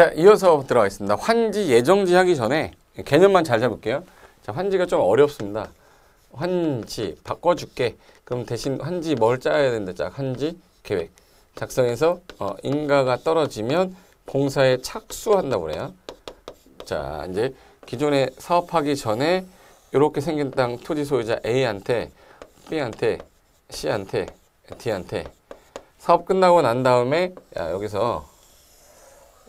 자, 이어서 들어가겠습니다. 환지 예정지 하기 전에 개념만 잘 잡을게요. 자, 환지가 좀 어렵습니다. 환지 바꿔줄게. 그럼 대신 환지 뭘 짜야 된다. 자, 환지 계획 작성해서 인가가 떨어지면 공사에 착수한다고 그래요. 자, 이제 기존에 사업하기 전에 이렇게 생긴 땅 토지 소유자 A한테, B한테, C한테, D한테 사업 끝나고 난 다음에 여기서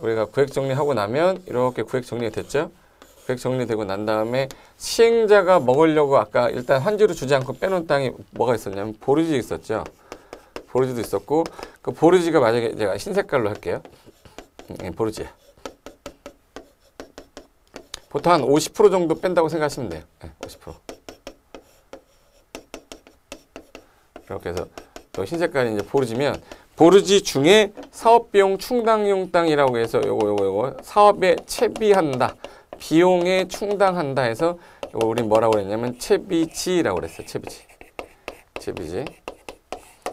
우리가 구획 정리하고 나면 이렇게 구획 정리가 됐죠. 구획 정리되고 난 다음에 시행자가 먹으려고 아까 일단 환지로 주지 않고 빼놓은 땅이 뭐가 있었냐면 보르지 있었죠. 보르지도 있었고 그 보르지가 만약에 제가 흰 색깔로 할게요. 보르지. 보통 한 50% 정도 뺀다고 생각하시면 돼요. 50%. 이렇게 해서 또 흰 색깔이 이제 보르지면 보르지 중에 사업비용 충당용 땅이라고 해서 요거 사업에 채비한다. 비용에 충당한다 해서 요거 우린 뭐라고 그랬냐면 채비지라고 그랬어요. 채비지.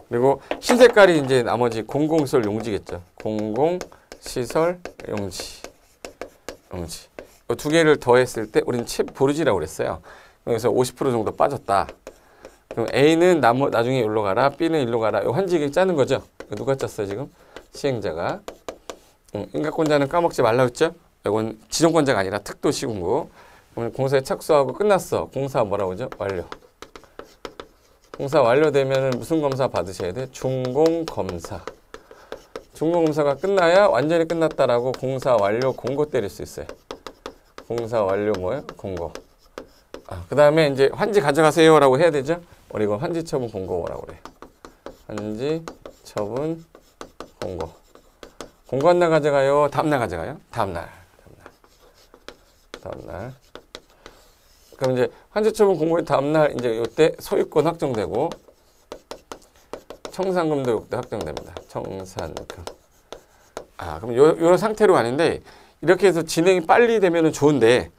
그리고 흰 색깔이 이제 나머지 공공시설 용지겠죠. 공공시설 용지. 이 두 개를 더했을 때 우린 보르지라고 그랬어요. 그래서 50% 정도 빠졌다. 그럼 A는 나중에 일로 가라, B는 일로 가라. 요 환지객 짜는 거죠. 누가 짰어요 지금? 시행자가. 인가권자는 까먹지 말라 했죠? 이건 지정권자가 아니라 특도시군구. 그럼 공사에 착수하고 끝났어. 공사 뭐라고 하죠? 완료. 공사 완료되면 무슨 검사 받으셔야 돼? 준공검사. 준공검사가 끝나야 완전히 끝났다라고 공사 완료 공고 때릴 수 있어요. 공사 완료 뭐예요? 공고. 그 다음에 이제 환지 가져가세요라고 해야 되죠? 우리 이거 환지 처분 공고라고 그래. 환지 처분 공고. 공고한 날 가져가요? 다음날 가져가요? 다음날. 그럼 이제 환지 처분 공고의 다음날 이제 이때 소유권 확정되고 청산금도 이때 확정됩니다. 청산금. 그럼 요 상태로 가는데 이렇게 해서 진행이 빨리 되면은 좋은데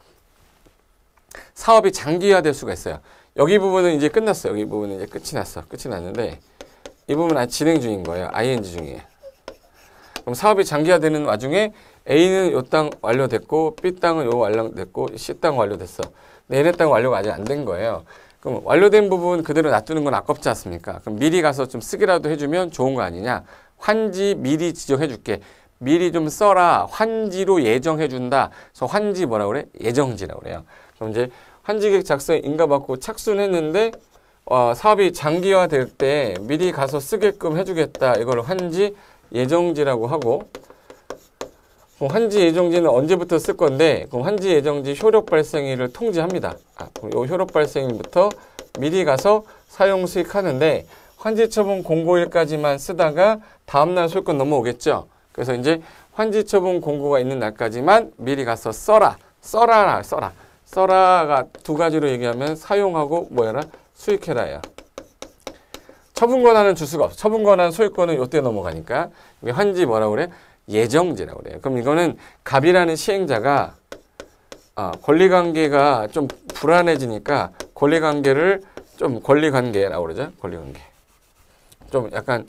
사업이 장기화될 수가 있어요. 여기 부분은 이제 끝났어요. 여기 부분은 이제 끝이 났어. 끝이 났는데 이 부분은 아직 진행 중인 거예요. ING 중이에요. 그럼 사업이 장기화되는 와중에 A는 요 땅 완료됐고 B 땅은 요 완료됐고 C 땅 완료됐어. 근데 얘네 땅 완료가 아직 안 된 거예요. 그럼 완료된 부분 그대로 놔두는 건 아깝지 않습니까? 그럼 미리 가서 좀 쓰기라도 해주면 좋은 거 아니냐? 환지 미리 지정해줄게. 미리 좀 써라. 환지로 예정해준다. 그래서 환지 뭐라고 그래? 예정지라고 그래요. 그럼 이제 환지계획 작성에 인가받고 착수는 했는데 사업이 장기화될 때 미리 가서 쓰게끔 해주겠다. 이걸 환지 예정지라고 하고 환지 예정지는 언제부터 쓸 건데 그럼 환지 예정지 효력 발생일을 통지합니다. 이 효력 발생일부터 미리 가서 사용 수익하는데 환지 처분 공고일까지만 쓰다가 다음날 소유권 넘어오겠죠. 그래서 이제 환지 처분 공고가 있는 날까지만 미리 가서 써라. 써라가 두 가지로 얘기하면 사용하고 뭐해라? 수익해라야. 처분 권한은 줄 수가 없어. 처분 권한 소유권은 요때 넘어가니까 이게 환지 뭐라고 그래? 예정지라고 그래요. 그럼 이거는 갑이라는 시행자가 권리관계가 좀 불안해지니까 권리관계를 좀 권리관계라고 그러죠. 권리관계. 좀 약간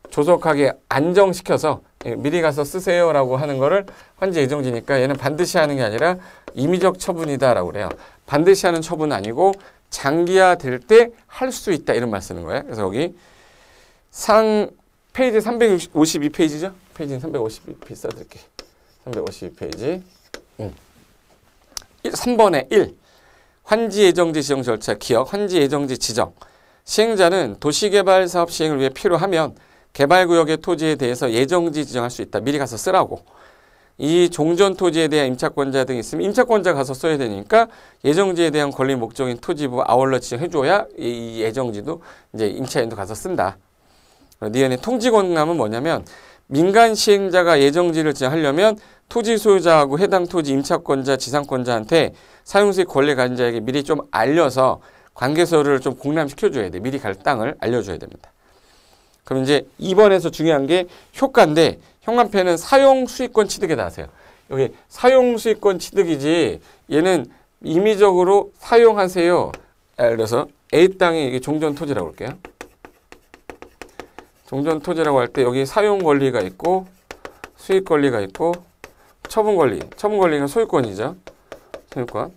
조속하게 안정시켜서 미리 가서 쓰세요라고 하는 거를 환지 예정지니까 얘는 반드시 하는 게 아니라 임의적 처분이다라고 그래요. 반드시 하는 처분은 아니고 장기화 될 때 할 수 있다 이런 말 쓰는 거예요. 그래서 여기 페이지 352페이지죠? 페이지는 352페이지 써드릴게. 352페이지. 3번에 1. 환지 예정지 지정 절차 기억 환지 예정지 지정. 시행자는 도시개발 사업 시행을 위해 필요하면 개발구역의 토지에 대해서 예정지 지정할 수 있다. 미리 가서 쓰라고. 이 종전 토지에 대한 임차권자 등이 있으면 임차권자 가서 써야 되니까 예정지에 대한 권리 목적인 토지부 아울러 지정해줘야 이 예정지도 이제 임차인도 가서 쓴다. 니은의 통지권함은 뭐냐면 민간 시행자가 예정지를 지정하려면 토지 소유자하고 해당 토지 임차권자, 지상권자한테 사용수익 권리 가진 자에게 미리 좀 알려서 관계서를 좀 공람시켜줘야 돼. 미리 갈 땅을 알려줘야 됩니다. 그럼 이제 2번에서 중요한 게 효과인데 형광펜은 사용수익권 취득에 나세요. 여기 사용수익권 취득이지 얘는 임의적으로 사용하세요. 예를 들어서 A 땅이 이게 종전 토지라고 할게요. 종전 토지라고 할 때 여기 사용 권리가 있고 수익 권리가 있고 처분 권리는 소유권이죠. 소유권.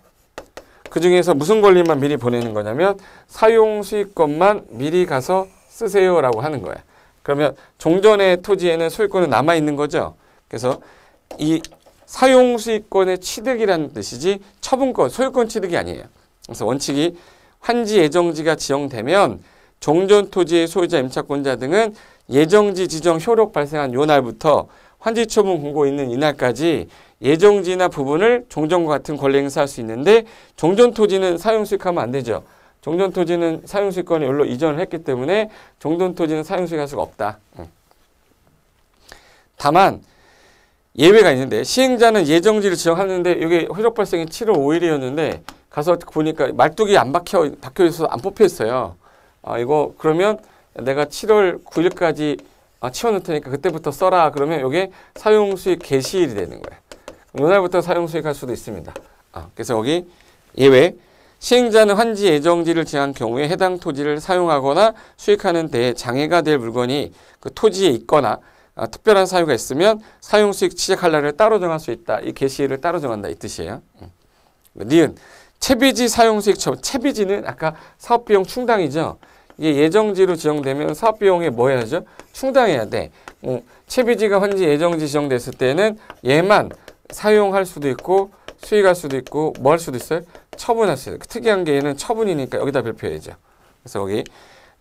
그 중에서 무슨 권리만 미리 보내는 거냐면 사용 수익권만 미리 가서 쓰세요라고 하는 거야. 그러면 종전의 토지에는 소유권은 남아 있는 거죠. 그래서 이 사용 수익권의 취득이라는 뜻이지 처분권, 소유권 취득이 아니에요. 그래서 원칙이 환지 예정지가 지정되면 종전 토지의 소유자, 임차권자 등은 예정지 지정 효력 발생한 요 날부터 환지 처분 공고 있는 이날까지 예정지나 부분을 종전과 같은 권리 행사할 수 있는데 종전 토지는 사용 수익하면 안 되죠. 종전 토지는 사용 수익권을 여기로 이전을 했기 때문에 종전 토지는 사용 수익할 수가 없다. 다만 예외가 있는데 시행자는 예정지를 지정하는데 이게 효력 발생이 7월 5일이었는데 가서 보니까 말뚝이 안 박혀 있어서 안 뽑혀 있어요. 이거 그러면 내가 7월 9일까지 치워놓을 테니까 그때부터 써라. 그러면 이게 사용 수익 개시일이 되는 거예요. 이날부터 사용 수익할 수도 있습니다. 그래서 여기 예외. 시행자는 환지 예정지를 정한 경우에 해당 토지를 사용하거나 수익하는 데에 장애가 될 물건이 그 토지에 있거나 특별한 사유가 있으면 사용 수익 취득할 날을 따로 정할 수 있다. 이 개시일을 따로 정한다 이 뜻이에요. 니은 채비지 사용 수익 처분. 채비지는 아까 사업비용 충당이죠. 이게 예정지로 지정되면 사업비용에 뭐 해야죠? 충당해야 돼. 채비지가 환지 예정지 지정됐을 때는 얘만 사용할 수도 있고 수익할 수도 있고 뭐 할 수도 있어요? 처분할 수 있어요. 특이한 게 얘는 처분이니까 여기다 발표해야죠. 그래서 여기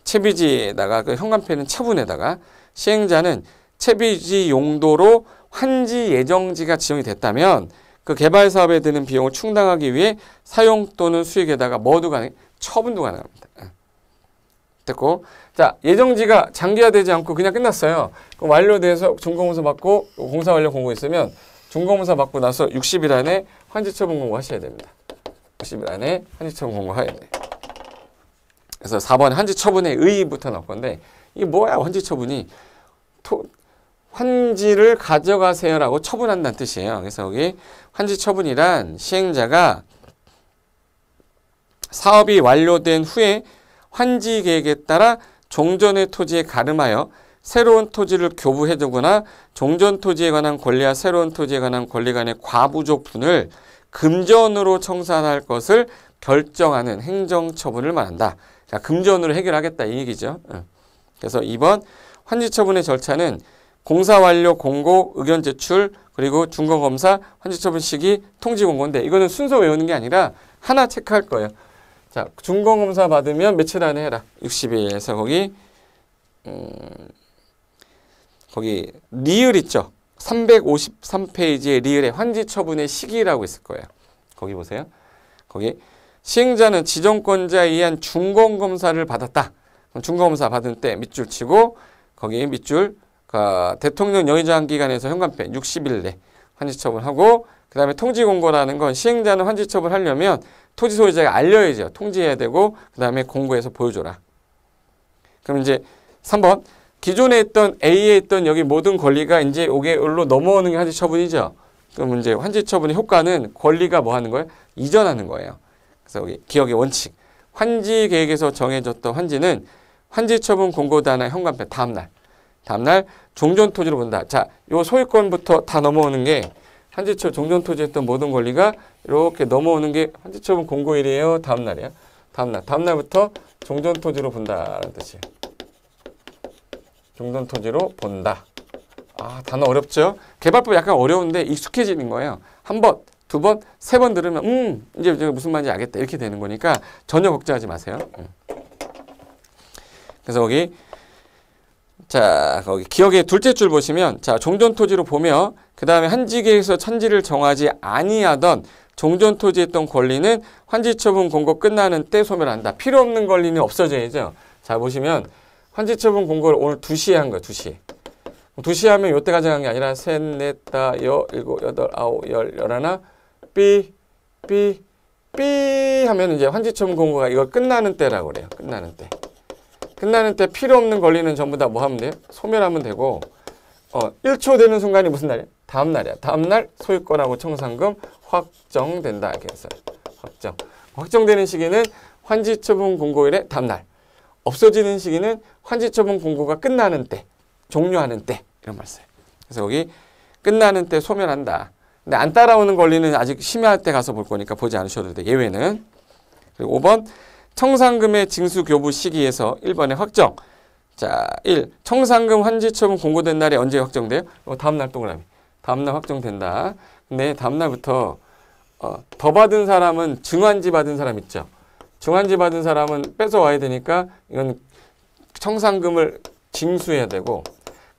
채비지에다가 그 현관패는 처분에다가 시행자는 채비지 용도로 환지 예정지가 지정이 됐다면 그 개발 사업에 드는 비용을 충당하기 위해 사용 또는 수익에다가 뭐도 가능? 처분도 가능합니다. 됐고, 자 예정지가 장기화되지 않고 그냥 끝났어요. 그럼 완료돼서 준공문서 받고 공사 완료 공고 있으면 준공문서 받고 나서 60일 안에 환지 처분 공고 하셔야 됩니다. 60일 안에 환지 처분 공고 해야 돼. 그래서 4번 환지 처분의 의의부터 나올 건데 이게 뭐야 환지 처분이 환지를 가져가세요라고 처분한다는 뜻이에요. 그래서 여기 환지 처분이란 시행자가 사업이 완료된 후에 환지 계획에 따라 종전의 토지에 가름하여 새로운 토지를 교부해두거나 종전 토지에 관한 권리와 새로운 토지에 관한 권리 간의 과부족분을 금전으로 청산할 것을 결정하는 행정처분을 말한다. 자, 금전으로 해결하겠다 이 얘기죠. 그래서 2번 환지처분의 절차는 공사 완료 공고, 의견 제출, 그리고 준공검사, 환지처분 시기, 통지 공고인데 이거는 순서 외우는 게 아니라 하나 체크할 거예요. 자, 준공검사 받으면 며칠 안에 해라. 60일에서 거기 리을 있죠. 353페이지에 리을에 환지처분의 시기라고 있을 거예요. 거기 보세요. 거기 시행자는 지정권자에 의한 준공검사를 받았다. 준공검사 받은 때 밑줄 치고 거기 밑줄 대통령 영의정 기관에서 현관패 60일 내 환지처분하고 그 다음에 통지공고라는 건 시행자는 환지처분하려면 토지 소유자가 알려야죠. 통지해야 되고 그 다음에 공고해서 보여줘라. 그럼 이제 3번 기존에 있던 A에 있던 여기 모든 권리가 이제 여기로 넘어오는 게 환지처분이죠. 그럼 이제 환지처분의 효과는 권리가 뭐 하는 거예요? 이전하는 거예요. 그래서 여기 기억의 원칙. 환지 계획에서 정해졌던 환지는 환지처분 공고단의 현관패 다음날 종전 토지로 본다. 자, 요 소유권부터 다 넘어오는 게 종전 토지에 있던 모든 권리가 이렇게 넘어오는 게 환지처분 공고일이에요. 다음날이야. 다음날부터 종전 토지로 본다라는 뜻이에요. 종전 토지로 본다. 단어 어렵죠? 개발법 약간 어려운데 익숙해지는 거예요. 한 번, 두 번, 세 번 들으면 이제 무슨 말인지 알겠다 이렇게 되는 거니까 전혀 걱정하지 마세요. 그래서 거기 기억의 둘째 줄 보시면 종전 토지로 보며 그 다음에 환지계획에서 천지를 정하지 아니하던 종전 토지에 있던 권리는 환지처분 공고 끝나는 때 소멸한다. 필요 없는 권리는 없어져야죠. 자 보시면 환지처분 공고를 오늘 2시에 한 거예요. 2시에. 2시에 하면 요때가 정한 게 아니라 셋, 넷, 다, 일곱, 여덟, 아홉, 열하나 삐 하면 이제 환지처분 공고가 이거 끝나는 때라고 그래요. 끝나는 때 필요 없는 권리는 전부 다 뭐 하면 돼요? 소멸하면 되고 1초 되는 순간이 무슨 날이야? 다음 날이야. 다음 날 소유권하고 청산금 확정된다. 이렇게 했어요. 확정되는 시기는 환지처분 공고일의 다음 날. 없어지는 시기는 환지처분 공고가 끝나는 때, 종료하는 때 이런 말씀. 그래서 여기 끝나는 때 소멸한다. 근데 안 따라오는 권리는 아직 심의할 때 가서 볼 거니까 보지 않으셔도 돼. 예외는. 그리고 5번 청산금의 징수교부 시기에서 1번에 확정. 자, 1. 청산금 환지처분 공고된 날이 언제 확정돼요? 다음날 동그라미. 다음날 확정된다. 근데 다음날부터 더 받은 사람은 증환지 받은 사람 있죠. 증환지 받은 사람은 뺏어와야 되니까 이건 청산금을 징수해야 되고,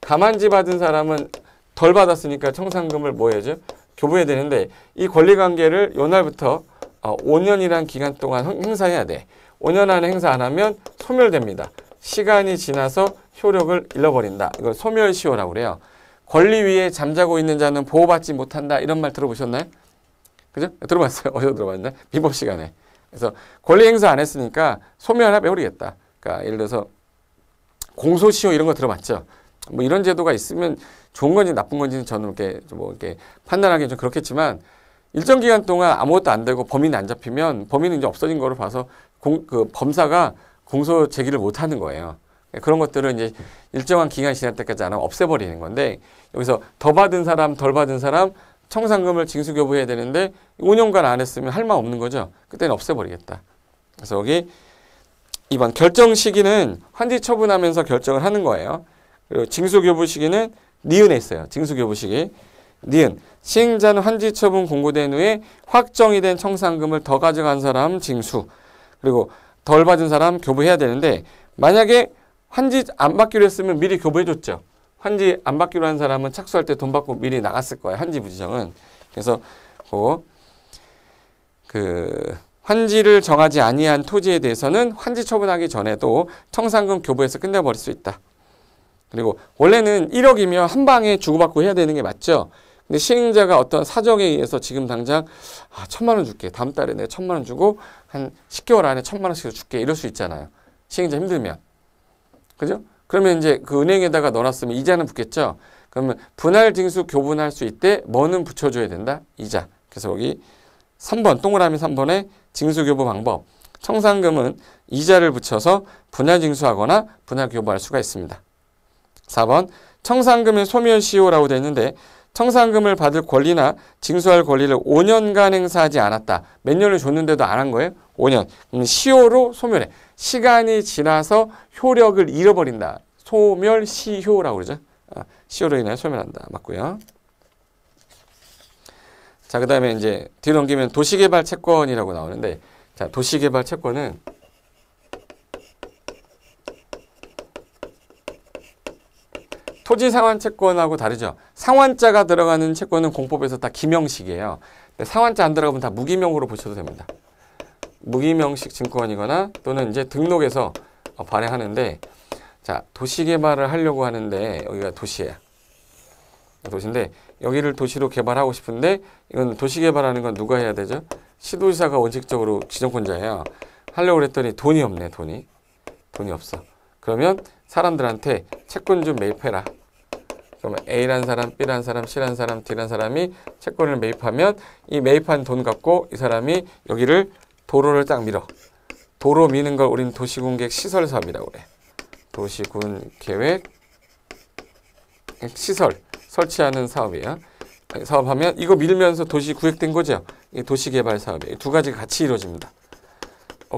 감환지 받은 사람은 덜 받았으니까 청산금을 뭐 해야죠? 교부해야 되는데, 이 권리관계를 요날부터 5년이란 기간 동안 행사해야 돼. 5년 안에 행사 안 하면 소멸됩니다. 시간이 지나서 효력을 잃어버린다. 이걸 소멸시효라고 그래요. 권리 위에 잠자고 있는 자는 보호받지 못한다. 이런 말 들어보셨나요? 그죠? 들어봤어요? 어디서 들어봤나요? 비법 시간에. 그래서 권리 행사 안 했으니까 소멸하라 배우리겠다. 그러니까 예를 들어서 공소시효 이런 거 들어봤죠? 뭐 이런 제도가 있으면 좋은 건지 나쁜 건지는 저는 이렇게 판단하기는 좀 그렇겠지만, 일정 기간 동안 아무것도 안 되고 범인이 안 잡히면 범인은 이제 없어진 거를 봐서 그 범사가 공소 제기를 못 하는 거예요. 그런 것들은 이제 일정한 기간이 지날 때까지 안 하면 없애버리는 건데, 여기서 더 받은 사람, 덜 받은 사람 청산금을 징수교부해야 되는데 5년간 안 했으면 할 말 없는 거죠. 그때는 없애버리겠다. 그래서 여기 2번 결정 시기는 환지 처분하면서 결정을 하는 거예요. 그리고 징수교부 시기는 니은에 있어요. 징수교부 시기. 니은. 시행자는 환지 처분 공고된 후에 확정이 된 청산금을 더 가져간 사람 징수. 그리고 덜 받은 사람 교부해야 되는데, 만약에 환지 안 받기로 했으면 미리 교부해줬죠. 환지 안 받기로 한 사람은 착수할 때 돈 받고 미리 나갔을 거예요. 환지 부지정은. 그래서 환지를 정하지 아니한 토지에 대해서는 환지 처분하기 전에도 청산금 교부해서 끝내버릴 수 있다. 그리고 원래는 1억이면 한 방에 주고받고 해야 되는 게 맞죠. 근데 시행자가 어떤 사정에 의해서 지금 당장 1,000만 원 줄게. 다음 달에 내가 1,000만 원 주고 한 10개월 안에 1,000만 원씩 줄게. 이럴 수 있잖아요. 시행자 힘들면. 그죠? 그러면 이제 그 은행에다가 넣어놨으면 이자는 붙겠죠. 그러면 분할 징수 교분할 수 있대 뭐는 붙여줘야 된다? 이자. 그래서 여기 3번 동그라미 3번에 징수교부 방법. 청산금은 이자를 붙여서 분할 징수하거나 분할 교부할 수가 있습니다. 4번 청산금의 소멸시효라고 되어 있는데, 청산금을 받을 권리나 징수할 권리를 5년간 행사하지 않았다. 몇 년을 줬는데도 안 한 거예요? 5년. 그럼 시효로 소멸해. 시간이 지나서 효력을 잃어버린다. 소멸시효라고 그러죠. 시효로 인해 소멸한다. 맞고요. 자, 그 다음에 이제 뒤로 넘기면 도시개발 채권이라고 나오는데, 자, 도시개발 채권은 토지상환 채권하고 다르죠. 상환자가 들어가는 채권은 공법에서 다 기명식이에요. 근데 상환자 안 들어가면 다 무기명으로 보셔도 됩니다. 무기명식 증권이거나 또는 이제 등록해서 발행하는데, 자, 도시개발을 하려고 하는데 여기가 도시예요. 도시인데 여기를 도시로 개발하고 싶은데, 이건 도시개발하는 건 누가 해야 되죠? 시도지사가 원칙적으로 지정권자예요. 하려고 했더니 돈이 없네. 돈이 없어. 그러면 사람들한테 채권 좀 매입해라. 그러면 A라는 사람, B라는 사람, C라는 사람, D라는 사람이 채권을 매입하면 이 매입한 돈 갖고 이 사람이 여기를 도로를 딱 밀어. 도로 미는 걸 우리는 도시군계획 시설 사업이라고 그래. 도시군계획 시설 설치하는 사업이에요. 사업하면 이거 밀면서 도시 구획된 거죠. 이 도시개발 사업이에요. 두 가지가 같이 이루어집니다.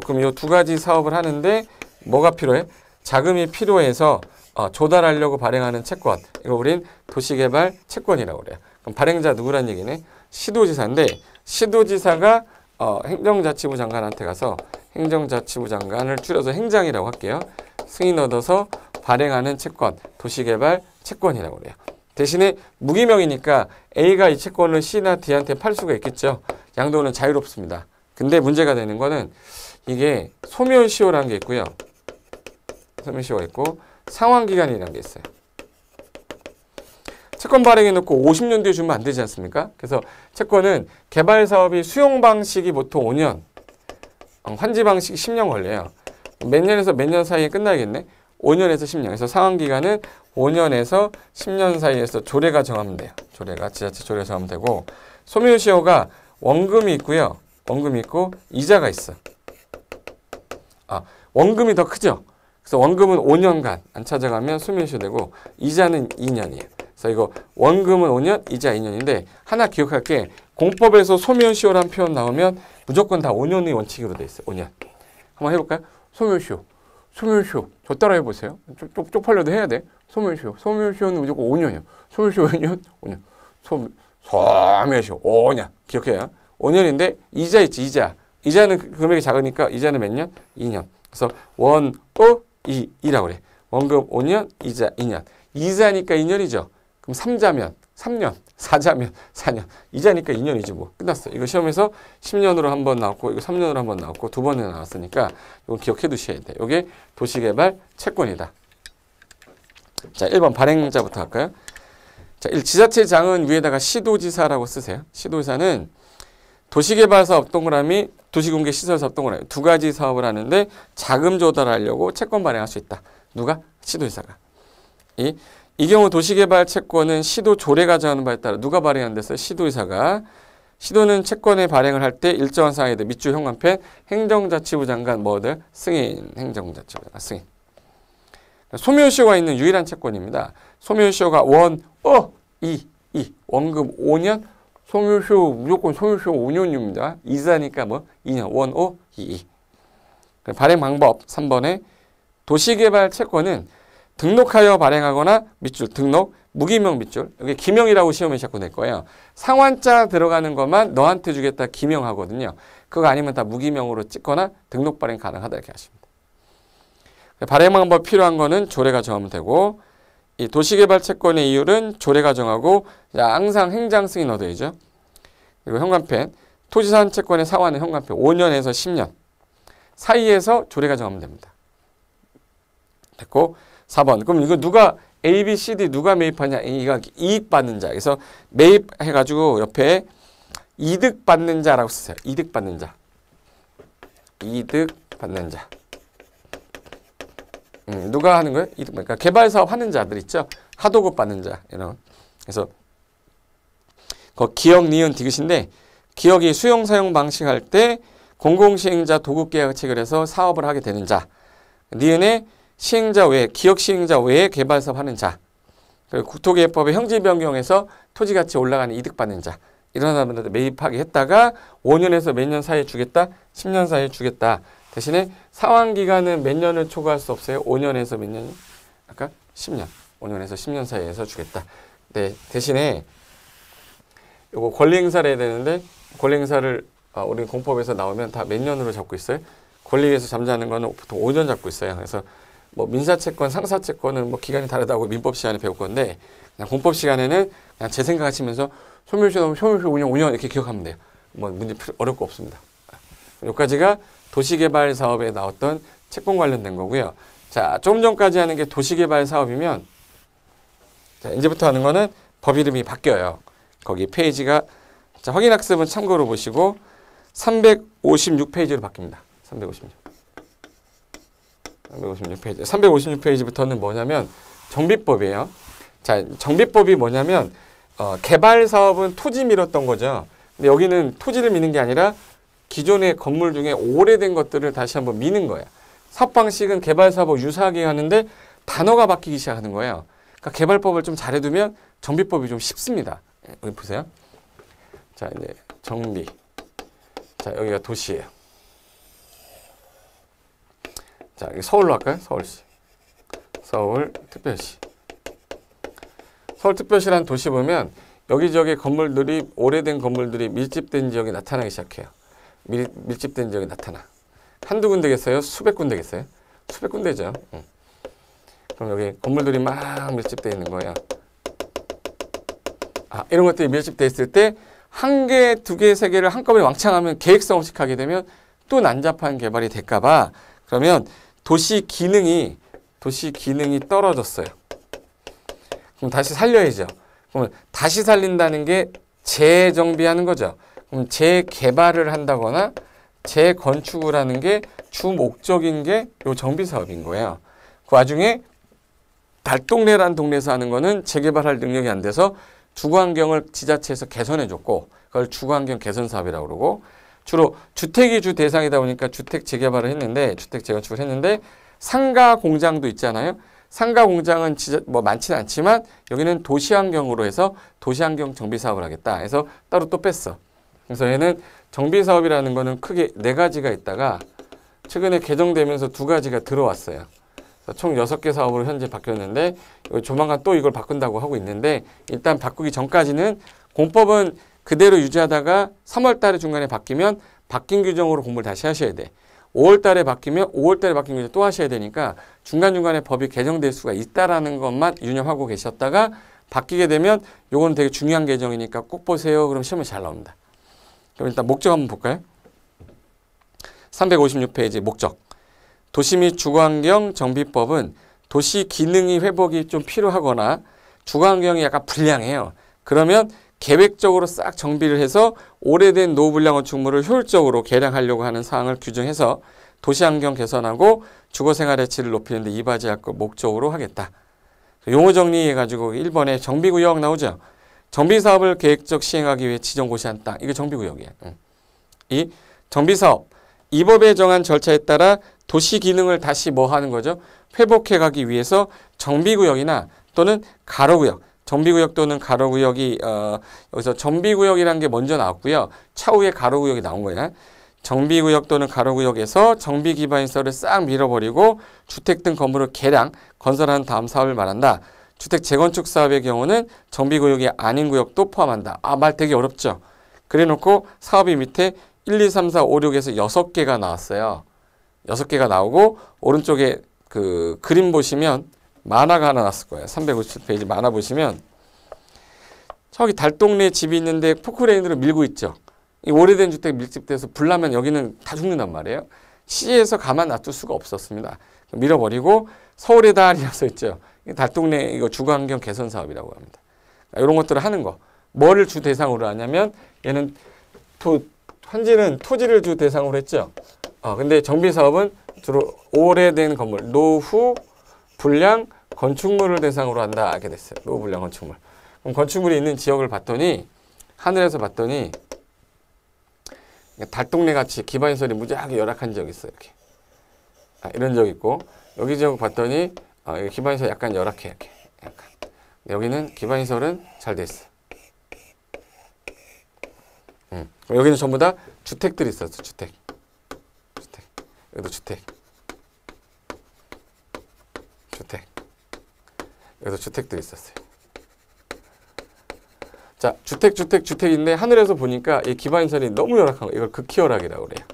그럼 이 두 가지 사업을 하는데 뭐가 필요해? 자금이 필요해서 조달하려고 발행하는 채권. 이거 우린 도시개발 채권이라고 그래요. 그럼 발행자 누구란 얘기네? 시도지사인데, 시도지사가 행정자치부 장관한테 가서 행정자치부 장관을 줄여서 행장이라고 할게요. 승인 얻어서 발행하는 채권, 도시개발 채권이라고 그래요. 대신에 무기명이니까 A가 이 채권을 C나 D한테 팔 수가 있겠죠. 양도는 자유롭습니다. 근데 문제가 되는 거는 이게 소멸시효라는 게 있고요. 소멸시효가 있고 상환기간이라는 게 있어요. 채권 발행해 놓고 50년 뒤에 주면 안 되지 않습니까? 그래서 채권은 개발 사업이 수용 방식이 보통 5년, 환지 방식이 10년 걸려요. 몇 년에서 몇 년 사이에 끝나겠네? 5년에서 10년. 그래서 상환기간은 5년에서 10년 사이에서 조례가 정하면 돼요. 조례가, 지자체 조례가 정하면 되고, 소멸시효가 원금이 있고요. 원금이 있고 이자가 있어. 원금이 더 크죠? 그래서 원금은 5년간 안 찾아가면 소멸시효 되고, 이자는 2년이에요. 그래서 이거 원금은 5년, 이자 2년인데 하나 기억할 게 공법에서 소멸시효라는 표현 나오면 무조건 다 5년의 원칙으로 돼 있어요. 5년. 한번 해볼까요? 소멸시효. 소멸시효. 저 따라 해보세요. 쪽팔려도 해야 돼. 소멸시효. 소멸시효는 무조건 5년이요. 소멸시효 5년? 5년. 소멸시효 5년. 기억해요. 5년인데 이자 있지, 이자. 이자는 금액이 작으니까 이자는 몇 년? 2년. 그래서 원, 오, 이라고 그래. 원금 5년, 이자 2년. 이자니까 2년이죠. 그럼 3자면 3년, 4자면 4년. 이자니까 2년이지 뭐. 끝났어. 이거 시험에서 10년으로 한 번 나왔고 이거 3년으로 한 번 나왔고 두 번이나 나왔으니까 이거 기억해 두셔야 돼. 이게 도시개발 채권이다. 자, 1번 발행자부터 할까요? 자, 지자체장은 위에다가 시도지사라고 쓰세요. 시도지사는 도시개발사업 동그라미, 도시공개시설사업 동그라미 두 가지 사업을 하는데 자금 조달하려고 채권 발행할 수 있다. 누가? 시도지사가. 이 경우 도시개발 채권은 시도 조례가 정하는 바에 따라 누가 발행하는 데서 시도지사가. 시도는 채권의 발행을 할 때 일정한 사항에 대해 밑줄 현관펜 행정자치부 장관 뭐들 승인. 행정자치부 장관 승인. 소멸시효가 있는 유일한 채권입니다. 소멸시효가 원, 이. 원금 5년. 소멸시효 무조건 소멸시효 5년입니다. 이자니까 뭐 2년. 원, 오, 이. 발행 방법 3번에 도시개발 채권은 등록하여 발행하거나 밑줄 등록 무기명 밑줄. 여기 기명이라고 시험에 자꾸 낼 거예요. 상환자 들어가는 것만 너한테 주겠다 기명하거든요. 그거 아니면 다 무기명으로 찍거나 등록 발행 가능하다 이렇게 하시면 돼요. 발행 방법 필요한 거는 조례가 정하면 되고 이 도시개발 채권의 이율은 조례가 정하고 항상 행장 승인 얻어야죠. 그리고 현관펜 토지산 채권의 상환은 현관펜 5년에서 10년 사이에서 조례가 정하면 됩니다. 됐고 4번. 그럼 이거 누가 A, B, C, D 누가 매입하냐? 이가 이익 받는 자. 그래서 매입해가지고 옆에 이득 받는 자라고 쓰세요. 이득 받는 자. 이득 받는 자. 누가 하는 거예요? 이득. 그러니까 개발 사업 하는 자들 있죠. 하도급 받는 자 이런. 그래서 기억, 니은, 디귿인데 기억이 수용 사용 방식 할 때 공공시행자 도급 계약 체결해서 사업을 하게 되는 자. 니은에 시행자 외에, 기억 시행자 외에 개발 사업 하는 자. 그리고 국토개혁법의 형질 변경에서 토지가치 올라가는 이득 받는 자. 이런 사람들한테 매입하게 했다가 5년에서 몇 년 사이에 주겠다? 10년 사이에 주겠다. 대신에 상환기간은 몇 년을 초과할 수 없어요? 5년에서 몇 년이? 아까 10년. 5년에서 10년 사이에서 주겠다. 네, 대신에 요거 권리행사를 해야 되는데 권리행사를 우리 공법에서 나오면 다 몇 년으로 잡고 있어요? 권리에서 잠자는 거는 보통 5년 잡고 있어요. 그래서 뭐 민사채권, 상사채권은 뭐 기간이 다르다고 민법 시간에 배울 건데 그냥 공법 시간에는 그냥 제 생각하시면서 소멸시효 5년 이렇게 기억하면 돼요. 뭐 문제 어려울 거 없습니다. 여기까지가 도시개발 사업에 나왔던 채권 관련된 거고요. 자, 조금 전까지 하는 게 도시개발 사업이면 자, 이제부터 하는 거는 법 이름이 바뀌어요. 거기 페이지가 자, 확인학습은 참고로 보시고 356페이지로 바뀝니다. 356페이지. 356페이지부터는 뭐냐면 정비법이에요. 자, 정비법이 뭐냐면 개발 사업은 토지 밀었던 거죠. 근데 여기는 토지를 미는 게 아니라 기존의 건물 중에 오래된 것들을 다시 한번 미는 거예요. 사업 방식은 개발 사업하고 유사하게 하는데 단어가 바뀌기 시작하는 거예요. 그러니까 개발법을 좀 잘해두면 정비법이 좀 쉽습니다. 여기 보세요. 자, 이제 정비. 자, 여기가 도시예요. 자, 여기 서울로 할까요? 서울시. 서울특별시. 서울특별시라는 도시 보면 여기저기 건물들이 오래된 건물들이 밀집된 지역이 나타나기 시작해요. 밀집된 지역이 나타나. 한두 군데겠어요? 수백 군데겠어요? 수백 군데죠. 그럼 여기 건물들이 막 밀집되어 있는 거예요. 이런 것들이 밀집되어 있을 때 한 개, 두 개, 세 개를 한꺼번에 왕창하면 계획성 없이 하게 되면 또 난잡한 개발이 될까봐 그러면 도시 기능이 떨어졌어요. 그럼 다시 살려야죠. 그럼 다시 살린다는 게 재정비하는 거죠. 그럼 재개발을 한다거나 재건축을 하는 게 주 목적인 게 요 정비 사업인 거예요. 그 와중에 달동네라는 동네에서 하는 거는 재개발할 능력이 안 돼서 주거환경을 지자체에서 개선해줬고 그걸 주거환경 개선 사업이라고 그러고 주로 주택이 주 대상이다 보니까 주택 재개발을 했는데 주택 재건축을 했는데 상가 공장도 있잖아요. 상가 공장은 진짜 뭐 많지는 않지만 여기는 도시환경으로 해서 도시환경 정비 사업을 하겠다 해서 따로 또 뺐어. 그래서 얘는 정비 사업이라는 거는 크게 4가지가 있다가 최근에 개정되면서 2가지가 들어왔어요. 총 6개 사업으로 현재 바뀌었는데 조만간 또 이걸 바꾼다고 하고 있는데 일단 바꾸기 전까지는 공법은 그대로 유지하다가 3월 달에 중간에 바뀌면 바뀐 규정으로 공부를 다시 하셔야 돼. 5월 달에 바뀌면 5월 달에 바뀐 규정 또 하셔야 되니까 중간중간에 법이 개정될 수가 있다라는 것만 유념하고 계셨다가 바뀌게 되면 요건 되게 중요한 개정이니까 꼭 보세요. 그럼 시험에 잘 나옵니다. 그럼 일단 목적 한번 볼까요? 356페이지 목적. 도시 및 주거환경 정비법은 도시 기능이 회복이 좀 필요하거나 주거환경이 약간 불량해요. 그러면 계획적으로 싹 정비를 해서 오래된 노후불량 건축물을 효율적으로 개량하려고 하는 사항을 규정해서 도시환경 개선하고 주거생활의 질을 높이는 데 이바지할 것 목적으로 하겠다. 용어 정리해가지고 1번에 정비구역 나오죠. 정비사업을 계획적 시행하기 위해 지정고시한 땅. 이게 정비구역이에요. 이 정비사업. 이 법에 정한 절차에 따라 도시 기능을 다시 뭐 하는 거죠? 회복해가기 위해서 정비구역이나 또는 가로구역, 정비구역 또는 가로구역이 여기서 정비구역이라는 게 먼저 나왔고요. 차후에 가로구역이 나온 거예요. 정비구역 또는 가로구역에서 정비기반시설을 싹 밀어버리고 주택 등 건물을 개량, 건설한 다음 사업을 말한다. 주택 재건축 사업의 경우는 정비구역이 아닌 구역도 포함한다. 말 되게 어렵죠? 그래놓고 사업이 밑에 1, 2, 3, 4, 5, 6에서 6개가 나왔어요. 6개가 나오고 오른쪽에 그 그림 보시면 만화가 하나 났을 거예요. 357페이지 만화 보시면 저기 달동네 집이 있는데 포크레인으로 밀고 있죠. 이 오래된 주택 밀집돼서 불나면 여기는 다 죽는단 말이에요. 시에서 가만 놔둘 수가 없었습니다. 밀어버리고 서울의 달이라고 써있죠. 달동네 이거 주거환경 개선 사업이라고 합니다. 이런 것들을 하는 거. 뭐를 주 대상으로 하냐면 얘는 현재는 토지를 주 대상으로 했죠. 근데 정비사업은 주로 오래된 건물, 노후, 불량, 건축물을 대상으로 한다 하게 됐어요. 노후, 불량, 건축물. 그럼 건축물이 있는 지역을 봤더니 하늘에서 봤더니 달동네 같이 기반시설이 무지하게 열악한 지역이 있어요. 이렇게. 이런 지역 있고 여기 지역 봤더니 기반시설 약간 열악해. 이렇게. 약간. 여기는 기반시설은 잘 돼 있어요. 여기는 전부 다 주택들이 있었어. 주택. 여기도 주택. 여기도 주택들이 있었어요. 자, 주택인데 하늘에서 보니까 이 기반시설이 너무 열악한 거. 이걸 극히열악이라고 그래요.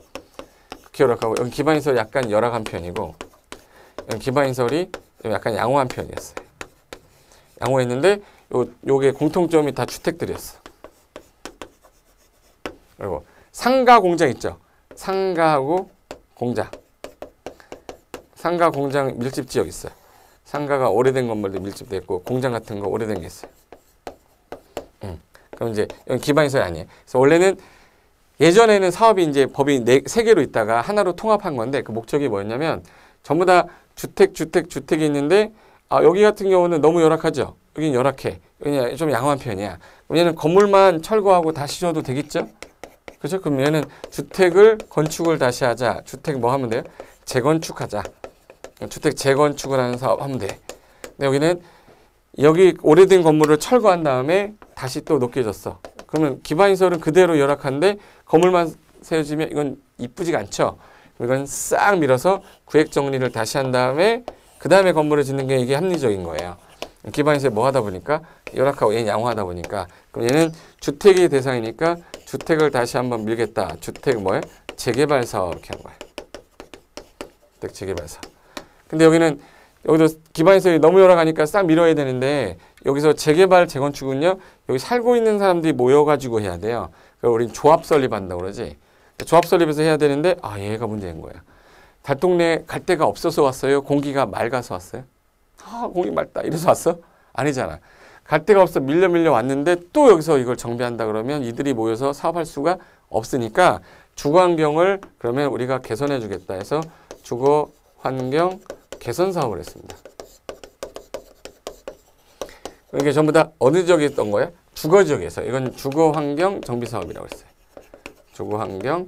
극히열악하고 여기 기반시설이 약간 열악한 편이고 여기 기반시설이 약간 양호한 편이었어요. 양호했는데 요게 공통점이 다 주택들이었어. 그리고 상가 공장 있죠. 상가하고 공장. 상가 공장 밀집 지역 있어요. 상가가 오래된 건물도 밀집돼 있고 공장 같은 거 오래된 게 있어요. 그럼 이제 여기 기반시설이 아니에요. 그래서 원래는 예전에는 사업이 이제 법이 3개로 있다가 하나로 통합한 건데 그 목적이 뭐였냐면 전부 다 주택이 있는데 여기 같은 경우는 너무 열악하죠. 여긴 열악해. 여기는 좀 양호한 편이야. 얘는 건물만 철거하고 다시 지어도 되겠죠? 그렇죠? 그럼 얘는 주택을 건축을 다시 하자. 주택 뭐 하면 돼요? 재건축하자. 주택 재건축을 하는 사업 하면 돼. 근데 여기는 여기 오래된 건물을 철거한 다음에 다시 또 높게 졌어. 그러면 기반시설은 그대로 열악한데 건물만 세워지면 이건 이쁘지가 않죠. 이건 싹 밀어서 구획 정리를 다시 한 다음에 그 다음에 건물을 짓는 게 이게 합리적인 거예요. 기반시설 뭐 하다 보니까 열악하고 얘는 양호하다 보니까 그럼 얘는 주택이 대상이니까 주택을 다시 한번 밀겠다. 주택 뭐예요? 재개발 사업 이렇게 한 거예요. 주택 재개발 사업. 근데 여기도 기반시설이 너무 열악하니까 싹 밀어야 되는데 여기서 재개발 재건축은요. 여기 살고 있는 사람들이 모여가지고 해야 돼요. 그래서 우린 조합 설립한다고 그러지. 조합 설립해서 해야 되는데 얘가 문제인 거예요. 달동네 갈 데가 없어서 왔어요? 공기가 맑아서 왔어요? 공기 맑다 이래서 왔어? 아니잖아. 갈 데가 없어 밀려 왔는데 또 여기서 이걸 정비한다 그러면 이들이 모여서 사업할 수가 없으니까 주거환경을 그러면 우리가 개선해 주겠다 해서 주거환경 개선 사업을 했습니다. 이게 전부 다 어느 지역에 있던 거예요? 주거 지역에서. 이건 주거환경 정비 사업이라고 했어요. 주거환경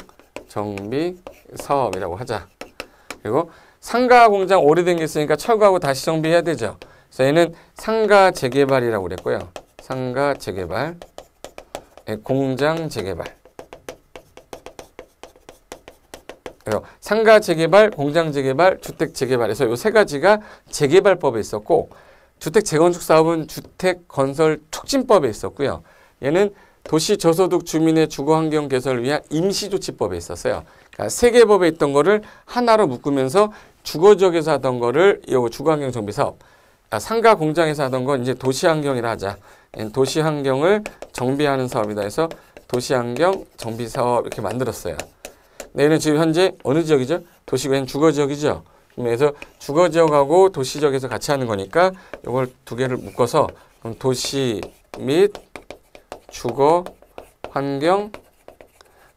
정비 사업이라고 하자. 그리고 상가 공장 오래된 게 있으니까 철거하고 다시 정비해야 되죠. 그래서 얘는 상가 재개발이라고 그랬고요. 상가 재개발, 공장 재개발. 상가 재개발, 공장 재개발, 주택 재개발에서 이 세 가지가 재개발법에 있었고, 주택 재건축 사업은 주택 건설 촉진법에 있었고요. 얘는 도시 저소득 주민의 주거 환경 개선을 위한 임시조치법에 있었어요. 그러니까 세 개 법에 있던 거를 하나로 묶으면서 주거 지역에서 하던 거를 이 주거 환경 정비 사업, 상가 공장에서 하던 건 이제 도시 환경이라 하자. 도시 환경을 정비하는 사업이다 해서 도시 환경 정비 사업 이렇게 만들었어요. 네, 얘는 지금 현재 어느 지역이죠? 도시가 주거 지역이죠. 그래서 주거 지역하고 도시 지역에서 같이 하는 거니까 이걸 두 개를 묶어서 그럼 도시 및 주거 환경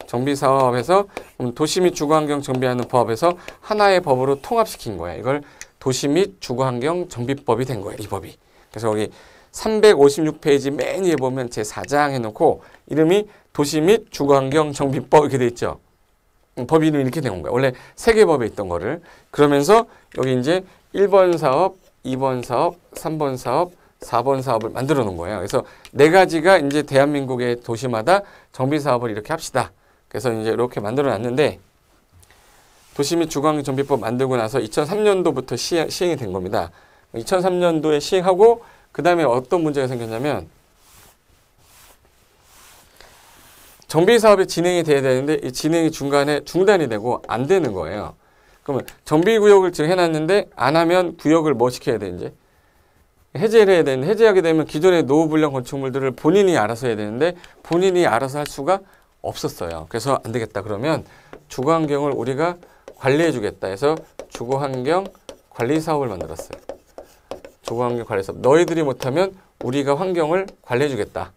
정비 사업에서 도시 및 주거 환경 정비하는 법에서 하나의 법으로 통합시킨 거예요. 이걸 도시 및 주거 환경 정비법이 된 거예요. 이 법이. 그래서 여기 356페이지 맨 위에 보면 제4장 해놓고 이름이 도시 및 주거 환경 정비법 이렇게 돼 있죠. 법 이름이 이렇게 된 거예요. 원래 세 개 법에 있던 거를. 그러면서 여기 이제 1번 사업, 2번 사업, 3번 사업, 4번 사업을 만들어 놓은 거예요. 그래서 네 가지가 이제 대한민국의 도시마다 정비 사업을 이렇게 합시다. 그래서 이제 이렇게 만들어 놨는데 도시 및 주거환경 정비법 만들고 나서 2003년도부터 시행이 된 겁니다. 2003년도에 시행하고 그 다음에 어떤 문제가 생겼냐면 정비 사업이 진행이 돼야 되는데 이 진행이 중간에 중단이 되고 안 되는 거예요. 그러면 정비 구역을 지금 해놨는데 안 하면 구역을 뭐 시켜야 돼 이제? 해제를 해야 되는데 해제하게 되면 기존의 노후불량 건축물들을 본인이 알아서 해야 되는데 본인이 알아서 할 수가 없었어요. 그래서 안 되겠다. 그러면 주거환경을 우리가 관리해 주겠다 해서 주거환경 관리 사업을 만들었어요. 주거환경 관리 사업. 너희들이 못하면 우리가 환경을 관리해 주겠다.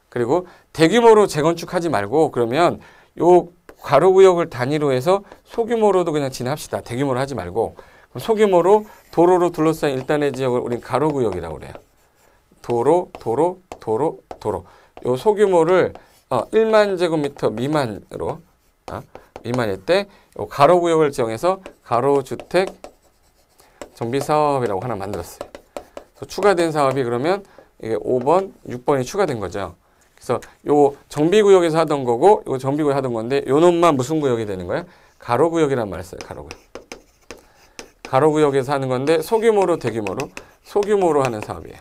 그리고 대규모로 재건축하지 말고 그러면 요 가로구역을 단위로 해서 소규모로도 그냥 진행합시다. 대규모로 하지 말고 소규모로 도로로 둘러싸인 일단의 지역을 우린 가로구역이라고 그래요. 도로. 요 소규모를 1만 제곱미터 미만으로 미만일 때 요 가로구역을 정해서 가로주택 정비사업이라고 하나 만들었어요. 그래서 추가된 사업이 그러면 이게 5번, 6번이 추가된 거죠. 그래서 요 정비구역에서 하던 거고 요 정비구역 하던 건데 요 놈만 무슨 구역이 되는 거예요? 가로구역이란 말을 써요. 가로구역. 가로구역에서 하는 건데 소규모로 대규모로 소규모로 하는 사업이에요.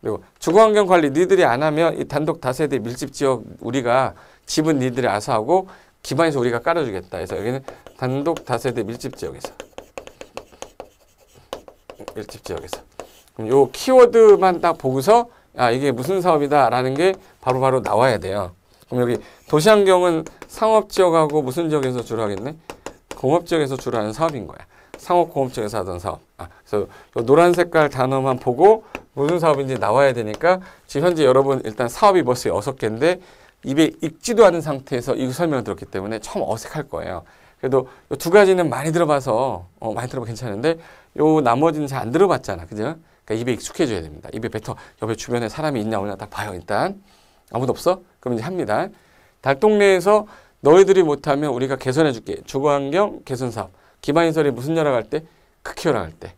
그리고 주거환경 관리 니들이 안 하면 이 단독 다세대 밀집 지역 우리가 집은 니들이 알아서 하고 기반에서 우리가 깔아주겠다. 그래서 여기는 단독 다세대 밀집 지역에서 그럼 요 키워드만 딱 보고서 이게 무슨 사업이다라는 게 바로바로 나와야 돼요. 그럼 여기 도시환경은 상업지역하고 무슨 지역에서 주로 하겠네? 공업지역에서 주로 하는 사업인 거야. 상업공업지역에서 하던 사업. 그래서 요 노란 색깔 단어만 보고 무슨 사업인지 나와야 되니까 지금 현재 여러분 일단 사업이 벌써 6개인데 입에 익지도 않은 상태에서 이 설명을 들었기 때문에 처음 어색할 거예요. 그래도 요 두 가지는 많이 들어봐서 많이 들어봐 괜찮은데 요 나머지는 잘 안 들어봤잖아. 그죠? 그러니까 입에 익숙해져야 됩니다. 입에 뱉어. 옆에 주변에 사람이 있냐 없냐 딱 봐요. 일단 아무도 없어? 그럼 이제 합니다. 달동네에서 너희들이 못하면 우리가 개선해 줄게. 주거환경 개선사업. 기반시설이 무슨 열악할 때? 극히 열악할 때.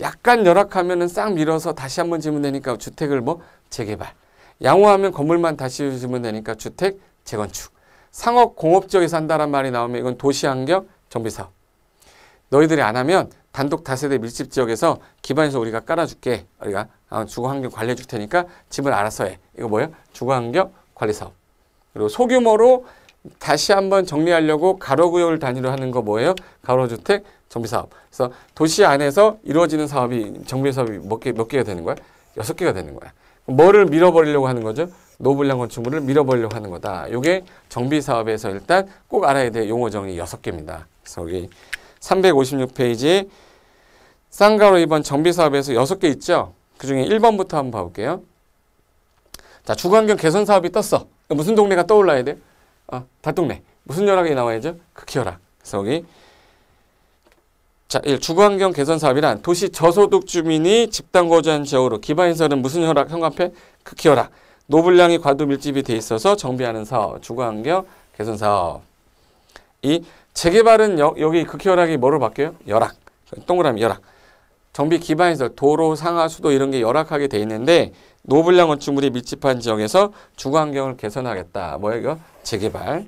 약간 열악하면은 싹 밀어서 다시 한번 지으면 되니까 주택을 재개발. 양호하면 건물만 다시 지으면 되니까 주택 재건축. 상업 공업지역에서 한다란 말이 나오면 이건 도시환경 정비사업. 너희들이 안 하면 단독 다세대 밀집 지역에서 기반시설 우리가 깔아줄게. 우리가 주거환경 관리해 줄 테니까 집을 알아서 해. 이거 뭐예요? 주거환경 관리사업. 그리고 소규모로 다시 한번 정리하려고 가로구역을 단위로 하는 거 뭐예요? 가로주택 정비사업. 그래서 도시 안에서 이루어지는 사업이 정비사업이 몇 개가 되는 거야? 6개가 되는 거야. 뭐를 밀어버리려고 하는 거죠? 노후불량 건축물을 밀어버리려고 하는 거다. 이게 정비사업에서 일단 꼭 알아야 될 용어 정의 6개입니다. 그래서 여기 356페이지에 쌍가로 2번 정비사업에서 6개 있죠? 그 중에 1번부터 한번 봐볼게요. 자, 주거환경 개선 사업이 떴어. 무슨 동네가 떠올라야 돼? 달동네. 무슨 열악이 나와야죠? 극히 열악. 그래서 여기 자, 주거환경 개선 사업이란 도시 저소득 주민이 집단 거주한 지역으로 기반시설은 무슨 열악 현관폐? 극히 열악. 노불량이 과도 밀집이 돼 있어서 정비하는 사업. 주거환경 개선 사업. 이 재개발은 여기 극히 열악이 뭐로 바뀌어요? 열악. 동그라미 열악. 정비 기반시설, 도로, 상하, 수도 이런 게 열악하게 돼 있는데 노블량 건축물이 밀집한 지역에서 주거환경을 개선하겠다. 뭐야 이거? 재개발.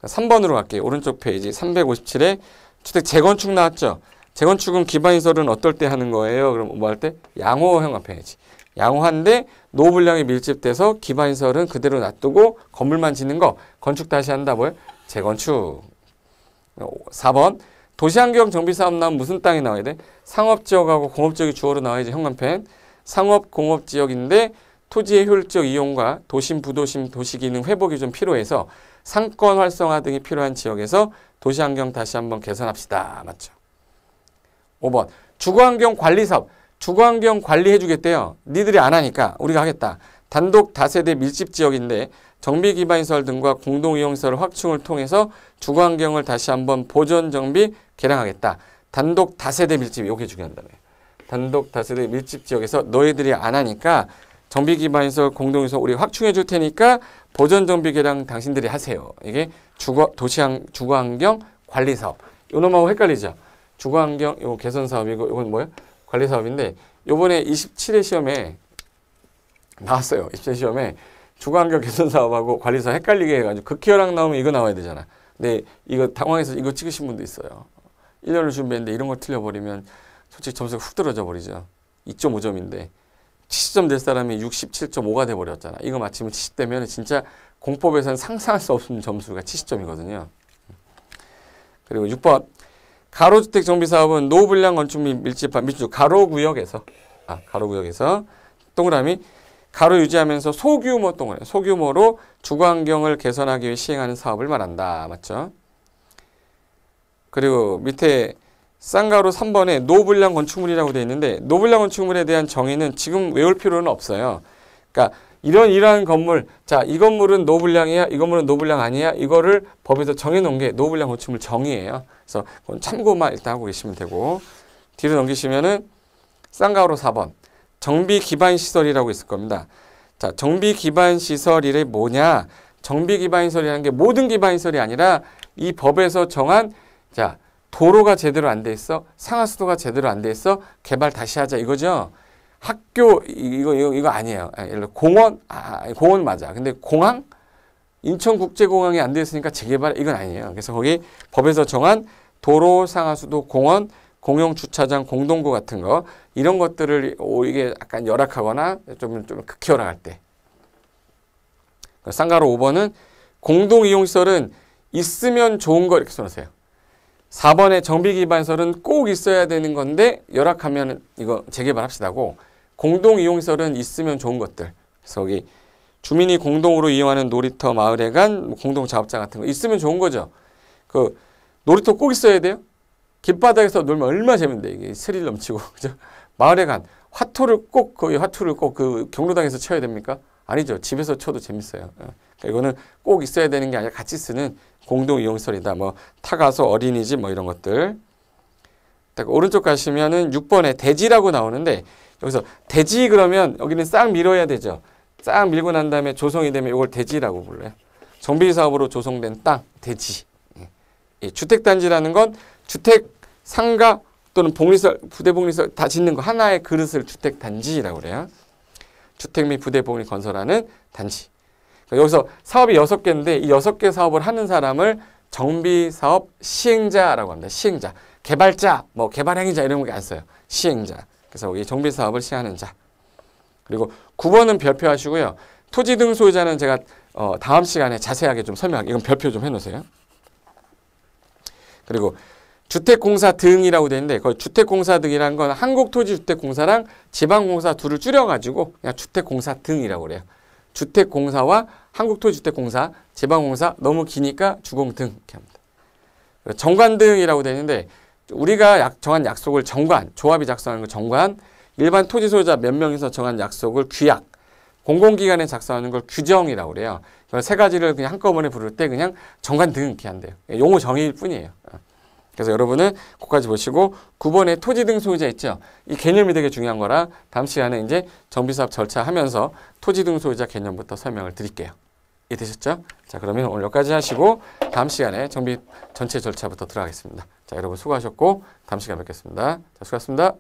3번으로 갈게요. 오른쪽 페이지 357에 주택 재건축 나왔죠? 재건축은 기반시설은 어떨 때 하는 거예요? 그럼 뭐 할 때? 양호형 앞에 해야지. 양호한데 노블량이 밀집돼서 기반시설은 그대로 놔두고 건물만 짓는 거 건축 다시 한다. 뭐예요? 재건축. 4번 도시환경 정비사업 나오면 무슨 땅이 나와야 돼? 상업지역하고 공업지역이 주어로 나와야지. 형광펜. 상업 공업지역인데 토지의 효율적 이용과 도심, 부도심, 도시기능 회복이 좀 필요해서 상권 활성화 등이 필요한 지역에서 도시환경 다시 한번 개선합시다. 맞죠? 5번 주거환경 관리사업. 주거환경 관리해주겠대요. 니들이 안 하니까 우리가 하겠다. 단독 다세대 밀집지역인데 정비기반시설 등과 공동이용시설 확충을 통해서 주거환경을 다시 한번 보존, 정비, 개량하겠다. 단독 다세대 밀집, 이게 중요한다며. 단독 다세대 밀집지역에서 너희들이 안 하니까 정비기반시설, 공동이용시설 우리 확충해 줄 테니까 보존, 정비, 개량 당신들이 하세요. 이게 주거환경 관리사업. 요놈하고 헷갈리죠? 주거환경 요 개선사업이고 이건 뭐예요? 관리사업인데 요번에 27회 시험에 나왔어요. 27회 시험에 주거환경 개선사업하고 관리사업 헷갈리게 해가지고 극히어랑 나오면 이거 나와야 되잖아. 근데 이거 당황해서 이거 찍으신 분도 있어요. 1년을 준비했는데 이런 거 틀려버리면 솔직히 점수가 훅 떨어져 버리죠. 2.5점인데 70점 될 사람이 67.5가 돼버렸잖아. 이거 맞히면 70되면 진짜 공법에서는 상상할 수 없는 점수가 70점이거든요. 그리고 6번 가로주택 정비사업은 노블량 건축 및 밀집한 밀집 가로구역에서 동그라미 가로 유지하면서 소규모 동그라미 소규모로 주거환경을 개선하기 위해 시행하는 사업을 말한다. 맞죠? 그리고 밑에 쌍가로 3번에 노블량 건축물이라고 되어 있는데 노블량 건축물에 대한 정의는 지금 외울 필요는 없어요. 그러니까 이러한 건물, 자, 이 건물은 노블량이야, 이 건물은 노블량 아니야, 이거를 법에서 정해놓은 게 노블량 건축물 정의예요. 그래서 그건 참고만 일단 하고 계시면 되고 뒤로 넘기시면은 쌍가로 4번 정비 기반 시설이라고 있을 겁니다. 자, 정비 기반 시설이 뭐냐? 정비 기반 시설이라는 게 모든 기반 시설이 아니라 이 법에서 정한 자 도로가 제대로 안 돼 있어, 상하수도가 제대로 안 돼 있어, 개발 다시 하자 이거죠. 학교 이거 아니에요. 예를 들어 공원 공원 맞아. 근데 공항 인천국제공항이 안 돼 있으니까 재개발 이건 아니에요. 그래서 거기 법에서 정한 도로, 상하수도, 공원, 공용 주차장, 공동구 같은 거 이런 것들을 이게 약간 열악하거나 좀 극히 열악할 때. 쌍가로 5번은 공동이용시설은 있으면 좋은 거 이렇게 써놓으세요. 4번에 정비기반시설은 꼭 있어야 되는 건데 열악하면 이거 재개발합시다고 공동이용시설은 있으면 좋은 것들. 그래서 여기 주민이 공동으로 이용하는 놀이터, 마을회관, 공동자업장 같은 거 있으면 좋은 거죠. 그 놀이터 꼭 있어야 돼요. 길바닥에서 놀면 얼마나 재밌는데 이게 스릴 넘치고 그죠? 마을회관 화투를 꼭 그 경로당에서 쳐야 됩니까? 아니죠. 집에서 쳐도 재밌어요. 그러니까 이거는 꼭 있어야 되는 게 아니라 같이 쓰는 공동이용시설이다. 뭐 타가소, 어린이집 뭐 이런 것들. 오른쪽 가시면은 6번에 대지라고 나오는데 여기서 대지 그러면 여기는 싹 밀어야 되죠. 싹 밀고 난 다음에 조성이 되면 이걸 대지라고 불러요. 정비사업으로 조성된 땅, 대지. 예, 주택단지라는 건 주택, 상가 또는 복리설, 부대복리설 다 짓는 거 하나의 그릇을 주택단지라고 그래요. 주택 및 부대복리 건설하는 단지. 여기서 사업이 6개인데 이 6개 사업을 하는 사람을 정비사업 시행자라고 합니다. 시행자. 개발자, 뭐 개발행위자 이런 거 안 써요. 시행자. 그래서 여기 정비사업을 시행하는 자. 그리고 9번은 별표하시고요. 토지 등 소유자는 제가 다음 시간에 자세하게 좀 설명할게요. 이건 별표 좀 해놓으세요. 그리고 주택공사 등이라고 되어 있는데 그 주택공사 등이라는 건 한국토지주택공사랑 지방공사 둘을 줄여가지고 그냥 주택공사 등이라고 그래요. 주택공사와 한국토지주택공사, 지방공사 너무 기니까 주공등 이렇게 합니다. 정관등이라고 되어 있는데 우리가 정한 약속을 정관, 조합이 작성하는 거 정관, 일반 토지 소유자 몇 명이서 정한 약속을 규약, 공공기관에 작성하는 걸 규정이라고 그래요. 세 가지를 그냥 한꺼번에 부를 때 그냥 정관등 이렇게 한대요. 용어 정의일 뿐이에요. 그래서 여러분은 그거까지 보시고 9번에 토지 등 소유자 있죠. 이 개념이 되게 중요한 거라 다음 시간에 이제 정비사업 절차 하면서 토지 등 소유자 개념부터 설명을 드릴게요. 이해되셨죠? 자, 그러면 오늘 여기까지 하시고 다음 시간에 정비 전체 절차부터 들어가겠습니다. 자, 여러분 수고하셨고 다음 시간에 뵙겠습니다. 자, 수고하셨습니다.